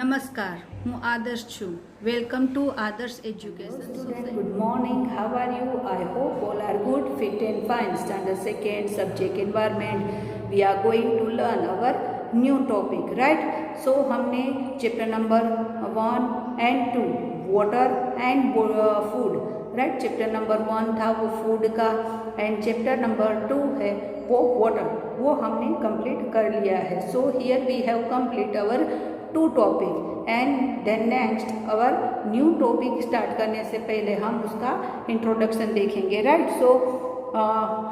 નમસ્કાર, હું આદર્શ છું. વેલકમ ટુ આદર્શ education. Student, good morning. How are you? I hope all are good, fit and fine. Standard second, subject environment. We are going to learn our new topic, right? So हमने chapter number 1 and 2 water and food, right? chapter number 1 था वो food का and chapter number 2 है वो water, वो हमने complete कर लिया है. So here we have complete our 2 topic and then next our new topic start करने से पहले हम उसका introduction देखेंगे, right? So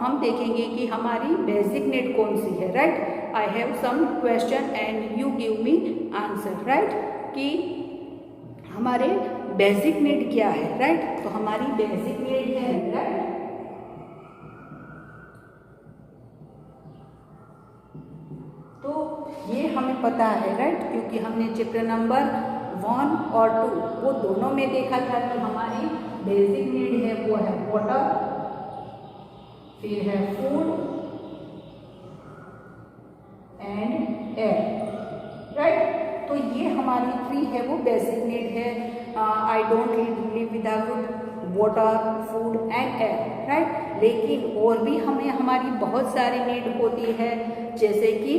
हम देखेंगे कि हमारी बेसिक नीड कौन सी है, right? I have some question and you give me answer, right? कि हमारे बेसिक नीड क्या है, राइट? तो हमारी बेसिक नीड है, राइट? तो ये हमें पता है, राइट? क्योंकि हमने चैप्टर नंबर 1 और 2 वो दोनों में देखा था कि हमारी बेसिक नीड है वो है वाटर, फिर है फूड एंड एयर, राइट? तो ये हमारी 3 है वो बेसिक नीड है. I don't live without water, food and air, right? लेकिन और भी हमें हमारी बहुत सारी नीड होती है, जैसे कि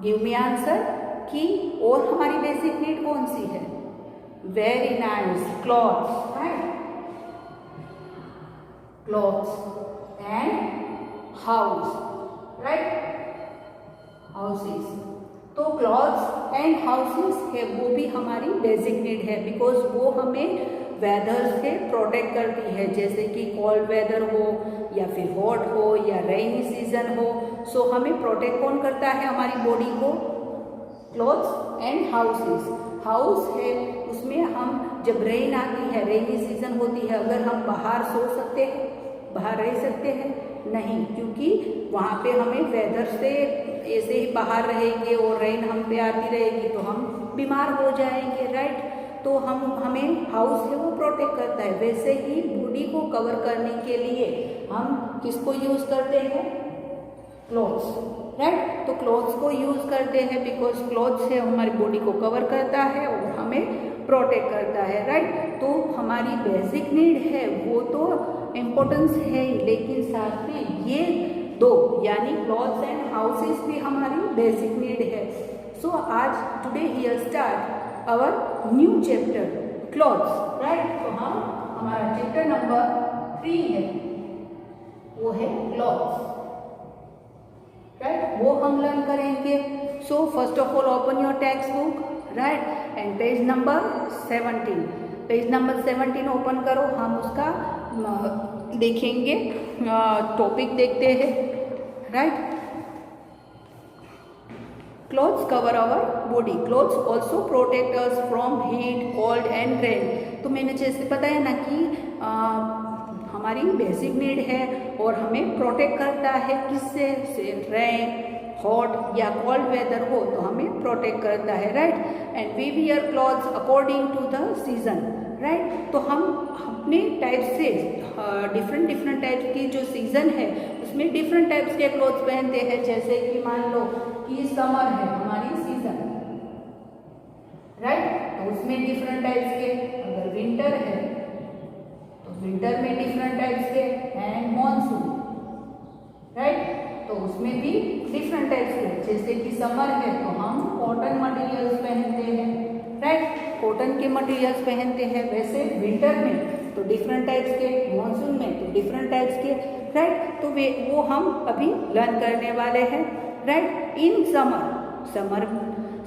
गिव मी आंसर कि और हमारी बेसिक नीड कौन सी है? Very nice, clothes, right? clothes and house, right? houses. तो clothes and houses है वो भी हमारी बेसिक नीड है, बिकॉज वो हमें वेदर से प्रोटेक्ट करती है, जैसे कि कोल्ड वेदर हो या फिर हॉट हो या रेनी सीजन हो. सो हमें प्रोटेक्ट कौन करता है हमारी बॉडी को? Clothes and houses. हाउस है उसमें हम जब रेन आती है, रेनी सीजन होती है, अगर हम बाहर सो सकते हैं, बाहर रह सकते हैं? नहीं, क्योंकि वहाँ पे हमें वेदर से ऐसे ही बाहर रहेंगे और रेन हम पे आती रहेगी तो हम बीमार हो जाएंगे, राइट? तो हमें हाउस है वो प्रोटेक्ट करता है. वैसे ही बॉडी को कवर करने के लिए हम किसको यूज करते हैं? Clothes, right? तो क्लॉथ्स को यूज करते हैं बिकॉज क्लॉथ्स है हमारी बॉडी को कवर करता है और हमें प्रोटेक्ट करता है, राइट? तो हमारी बेसिक नीड है वो तो इम्पोर्टेंस है ही, लेकिन साथ में ये 2 यानी क्लॉथ्स एंड हाउसेस भी हमारी बेसिक नीड है. सो आज today here start our new chapter clothes, right? तो हम हमारा चैप्टर नंबर 3 है वो है क्लॉथ्स, राइट? वो हम लर्न करेंगे. So first of all open your text book, right? And page number 17. Page number 17 open करो. हम उसका देखेंगे, टॉपिक देखते हैं, right? Clothes cover our body. Clothes also protect us from heat, cold and rain. तो मैंने जैसे बताया ना कि हमारी बेसिक नीड है और हमें प्रोटेक्ट करता है किससे? रेन, हॉट या कोल्ड वेदर हो तो हमें प्रोटेक्ट करता है, right? And we wear clothes according to the season, right? तो हम अपने टाइप से डिफरेंट टाइप्स की जो सीजन है उसमें डिफरेंट टाइप्स के क्लॉथ्स पहनते हैं. जैसे कि मान लो कि समर है हमारी सीजन, राइट? तो उसमें डिफरेंट टाइप्स के. अगर विंटर है तो विंटर में डिफरेंट टाइप्स के. And monsoon, right? तो उसमें भी डिफरेंट टाइप्स के. जैसे कि समर है तो हम कॉटन मटेरियल्स पहनते हैं, राइट? कॉटन के मटेरियल्स पहनते हैं. वैसे विंटर में तो डिफरेंट टाइप्स के, मॉनसून में तो डिफरेंट टाइप्स के, राइट? तो वो हम अभी लर्न करने वाले हैं, राइट? इन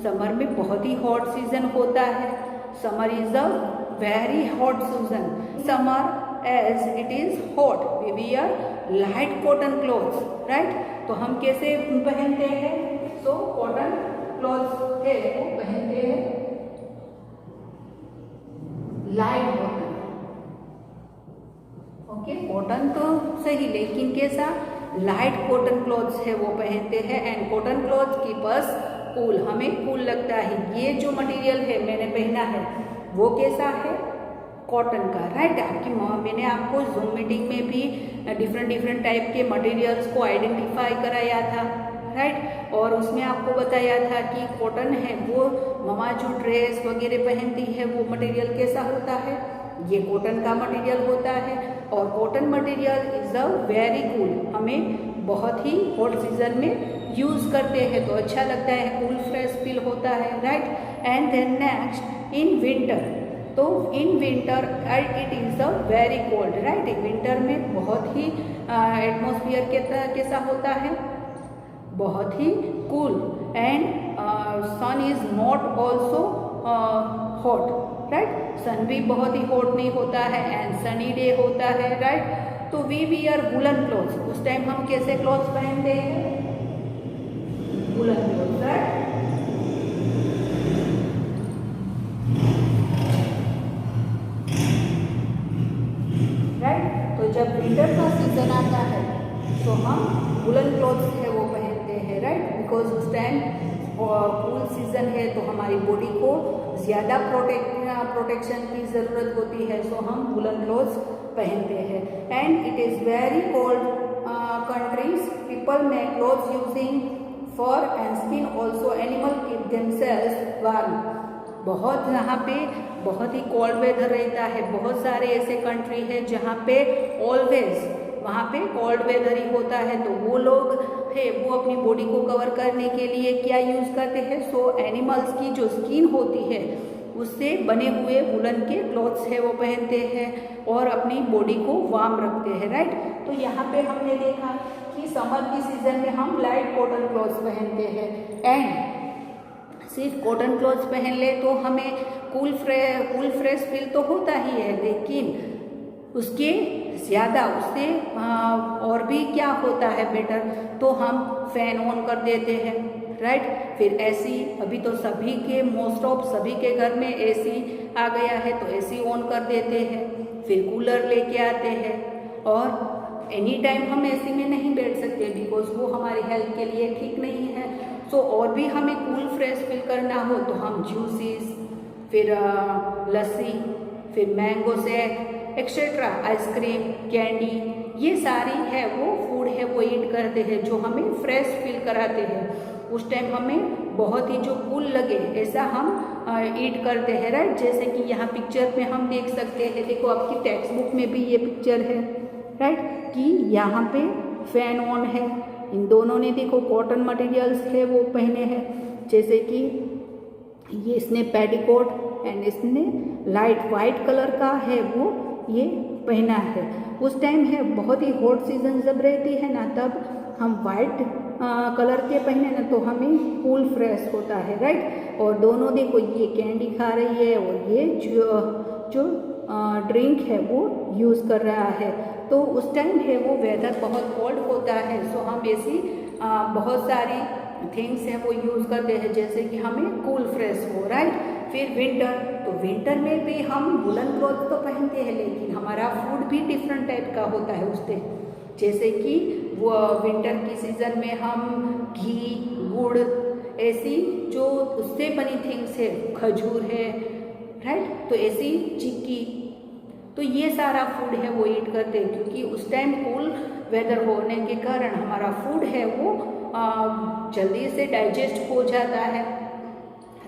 समर में बहुत ही हॉट सीजन होता है. Summer is a very hot season. Summer as it is hot we wear light cotton clothes, right? तो हम कैसे पहनते हैं? सो कॉटन क्लॉथ्स है वो पहनते हैं लाइट कॉटन. ओके, कॉटन तो सही, लेकिन कैसा? लाइट कॉटन क्लॉथ्स है वो पहनते हैं. And cotton clothes keep us cool, हमें कूल लगता है. ये जो मटेरियल है मैंने पहना है वो कैसा है? कॉटन का, राइट? मैंने आपको जूम मीटिंग में भी डिफरेंट टाइप के मटेरियल्स को आइडेंटिफाई कराया था, राइट। और उसमें आपको बताया था कि कॉटन है वो ममा जो ड्रेस वगैरह पहनती है वो मटेरियल कैसा होता है, ये कॉटन का मटेरियल होता है। और cotton material is a very cool, हमें बहुत ही हॉट सीजन में यूज़ करते हैं तो अच्छा लगता है, कूल फ्रेश फील होता है, right. And then next in winter, तो in winter it is a very cold, right. Winter में बहुत ही एटमॉस्फेयर कैसा होता है, बहुत ही cool. And sun is not also hot, right. Sun भी बहुत ही हॉट नहीं होता है एंड सनी डे होता है, राइट। तो वी वियर वुलन क्लॉथ्स, उस टाइम हम कैसे क्लॉथ्स पहनते हैं, वुलन क्लॉथ्स, राइट। राइट, तो जब विंटर का सीजन आता है तो हम वुलन क्लॉथ्स है वो पहनते हैं, राइट। बिकॉज उस टाइम कूल सीजन है तो हमारी बॉडी को ज़्यादा प्रोटेक्शन की ज़रूरत होती है, सो हम वुलन क्लॉथ्स पहनते हैं। And it is very cold countries people make clothes using fur and skin also, animal keep themselves warm. बहुत यहाँ पे बहुत ही कोल्ड वेदर रहता है, बहुत सारे ऐसे कंट्री है जहाँ पे ऑलवेज वहाँ पे कोल्ड वेदर ही होता है, तो वो लोग है वो अपनी बॉडी को कवर करने के लिए क्या यूज़ करते हैं, सो एनिमल्स की जो स्किन होती है उससे बने हुए वुलन के क्लॉथ्स है वो पहनते हैं और अपनी बॉडी को वार्म रखते हैं, राइट। तो यहाँ पे हमने देखा कि समर की सीजन में हम लाइट कॉटन क्लॉथ्स पहनते हैं एंड सिर्फ कॉटन क्लॉथ्स पहन ले तो हमें कूल फ्रेश फील तो होता ही है, लेकिन उसके ज़्यादा उससे और भी क्या होता है बेटर, तो हम फैन ऑन कर देते हैं, राइट। फिर एसी, अभी तो सभी के मोस्ट ऑफ सभी के घर में एसी आ गया है तो एसी ऑन कर देते हैं। फिर कूलर लेके आते हैं और एनी टाइम हम एसी में नहीं बैठ सकते बिकॉज वो हमारी हेल्थ के लिए ठीक नहीं है। सो और भी हमें कूल फ्रेश फील करना हो तो हम जूसेस, फिर लस्सी, फिर mango shake etcetera, ice cream, candy, ये सारी है वो फूड है वो ईट करते हैं जो हमें फ्रेश फील कराते हैं। उस टाइम हमें बहुत ही जो कूल लगे ऐसा हम ईट करते हैं, राइट। जैसे कि यहाँ पिक्चर में हम देख सकते हैं, देखो आपकी टेक्स्ट बुक में भी ये पिक्चर है, राइट, कि यहाँ पे फैन ऑन है। इन दोनों ने देखो कॉटन मटेरियल्स है वो पहने हैं, जैसे कि ये इसने पेटीकोट एंड इसने लाइट वाइट कलर का है वो ये पहना है। उस टाइम है बहुत ही हॉट सीजन जब रहती है ना, तब हम वाइट कलर के पहने ना तो हमें कूल फ्रेश होता है, राइट। और दोनों देखो ये कैंडी खा रही है और ये जो ड्रिंक है वो यूज़ कर रहा है। तो उस टाइम है वो वेदर बहुत कोल्ड होता है, सो हम ऐसी बहुत सारी थिंग्स हैं वो यूज़ करते हैं जैसे कि हमें कूल फ्रेश हो, राइट। फिर विंटर, तो विंटर में भी हम वुलन क्लॉथ तो पहनते हैं लेकिन हमारा फूड भी डिफरेंट टाइप का होता है उस टाइम। जैसे कि वो विंटर की सीज़न में हम घी, गुड़, ऐसी जो उससे बनी थिंग्स है, खजूर है, राइट, तो ऐसी चिक्की, तो ये सारा फूड है वो ईट करते हैं क्योंकि उस टाइम कूल वेदर होने के कारण हमारा फूड है वो जल्दी से डाइजेस्ट हो जाता है,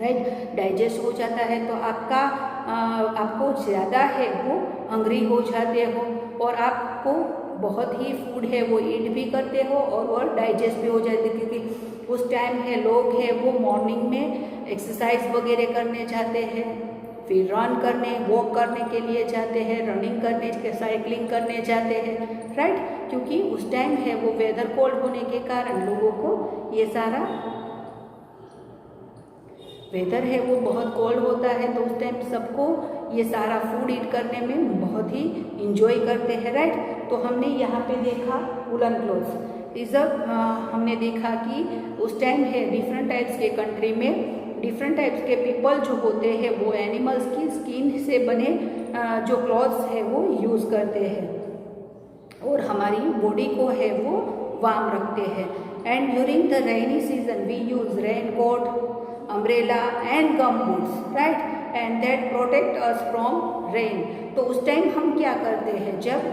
राइट। डाइजेस्ट हो जाता है तो आपको ज़्यादा है वो हंग्री हो जाते हो और आपको बहुत ही फूड है वो ईट भी करते हो और डाइजेस्ट भी हो जाते, क्योंकि उस टाइम है लोग है वो मॉर्निंग में एक्सरसाइज वगैरह करने जाते हैं, फिर रन करने वॉक करने के लिए जाते हैं, रनिंग करने के साइकिलिंग करने जाते हैं, राइट। क्योंकि उस टाइम है वो वेदर कोल्ड होने के कारण लोगों को ये सारा वेदर है वो बहुत कोल्ड होता है, तो उस टाइम सबको ये सारा फूड ईट करने में बहुत ही इंजॉय करते हैं, राइट। तो हमने यहाँ पे देखा वुलन क्लॉथ्स इज हमने देखा कि उस टाइम है डिफरेंट टाइप्स के कंट्री में डिफरेंट टाइप्स के पीपल जो होते हैं वो एनिमल्स की स्किन से बने जो क्लॉथ्स है वो यूज़ करते हैं और हमारी बॉडी को है वो वार्म रखते हैं। And during the rainy season we use rain coat, umbrella and gum boots, right, and that protect us from rain. तो उस टाइम हम क्या करते हैं, जब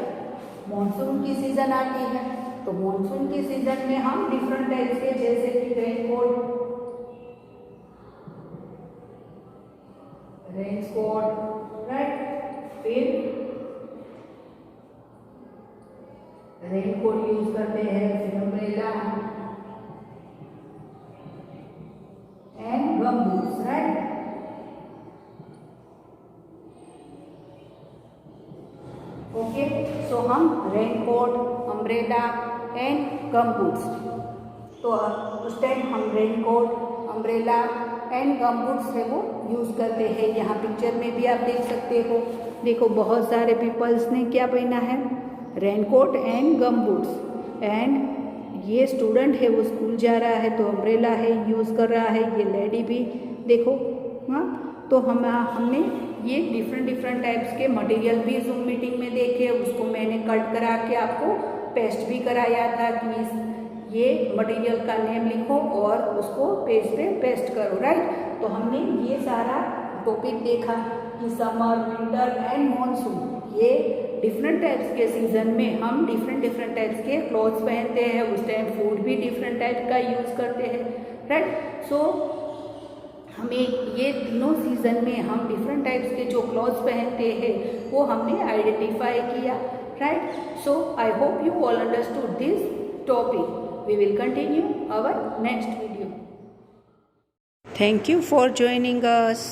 मॉनसून की सीज़न आती है तो तो मॉनसून के सीजन में हम डिफरेंट टाइप्स के, जैसे कि रेनकोट, राइट, फिर रेनकोट यूज करते हैं, फिर अम्ब्रेला एंड गमबूट्स, राइट। ओके, सो हम रेनकोट, अम्ब्रेला एंड गमबूट्स, तो उस टाइम हम रेनकोट, अम्ब्रेला एंड गमबूट्स है वो यूज़ करते हैं। यहाँ पिक्चर में भी आप देख सकते हो, देखो बहुत सारे पीपल्स ने क्या पहना है, रेनकोट एंड गमबूट्स। एंड ये स्टूडेंट है वो स्कूल जा रहा है तो अम्ब्रेला है यूज़ कर रहा है, ये लेडी भी देखो। हाँ, तो हमने ये डिफरेंट टाइप्स के मटेरियल भी जूम मीटिंग में देखे, उसको मैंने कट करा के आपको पेस्ट भी कराया था कि ये मटेरियल का नेम लिखो और उसको पेज पे पेस्ट करो, राइट। तो हमने ये सारा टॉपिक देखा कि समर, विंटर एंड मॉनसून, ये डिफरेंट टाइप्स के सीजन में हम डिफरेंट टाइप्स के क्लॉथ्स पहनते हैं, उस टाइम फूड भी डिफरेंट टाइप का यूज़ करते हैं, राइट। सो हमें ये तीनों सीजन में हम डिफरेंट टाइप्स के जो क्लॉथ्स पहनते हैं वो हमने आइडेंटिफाई किया, right. So I hope you all understood this topic. We will continue our next video. Thank you for joining us.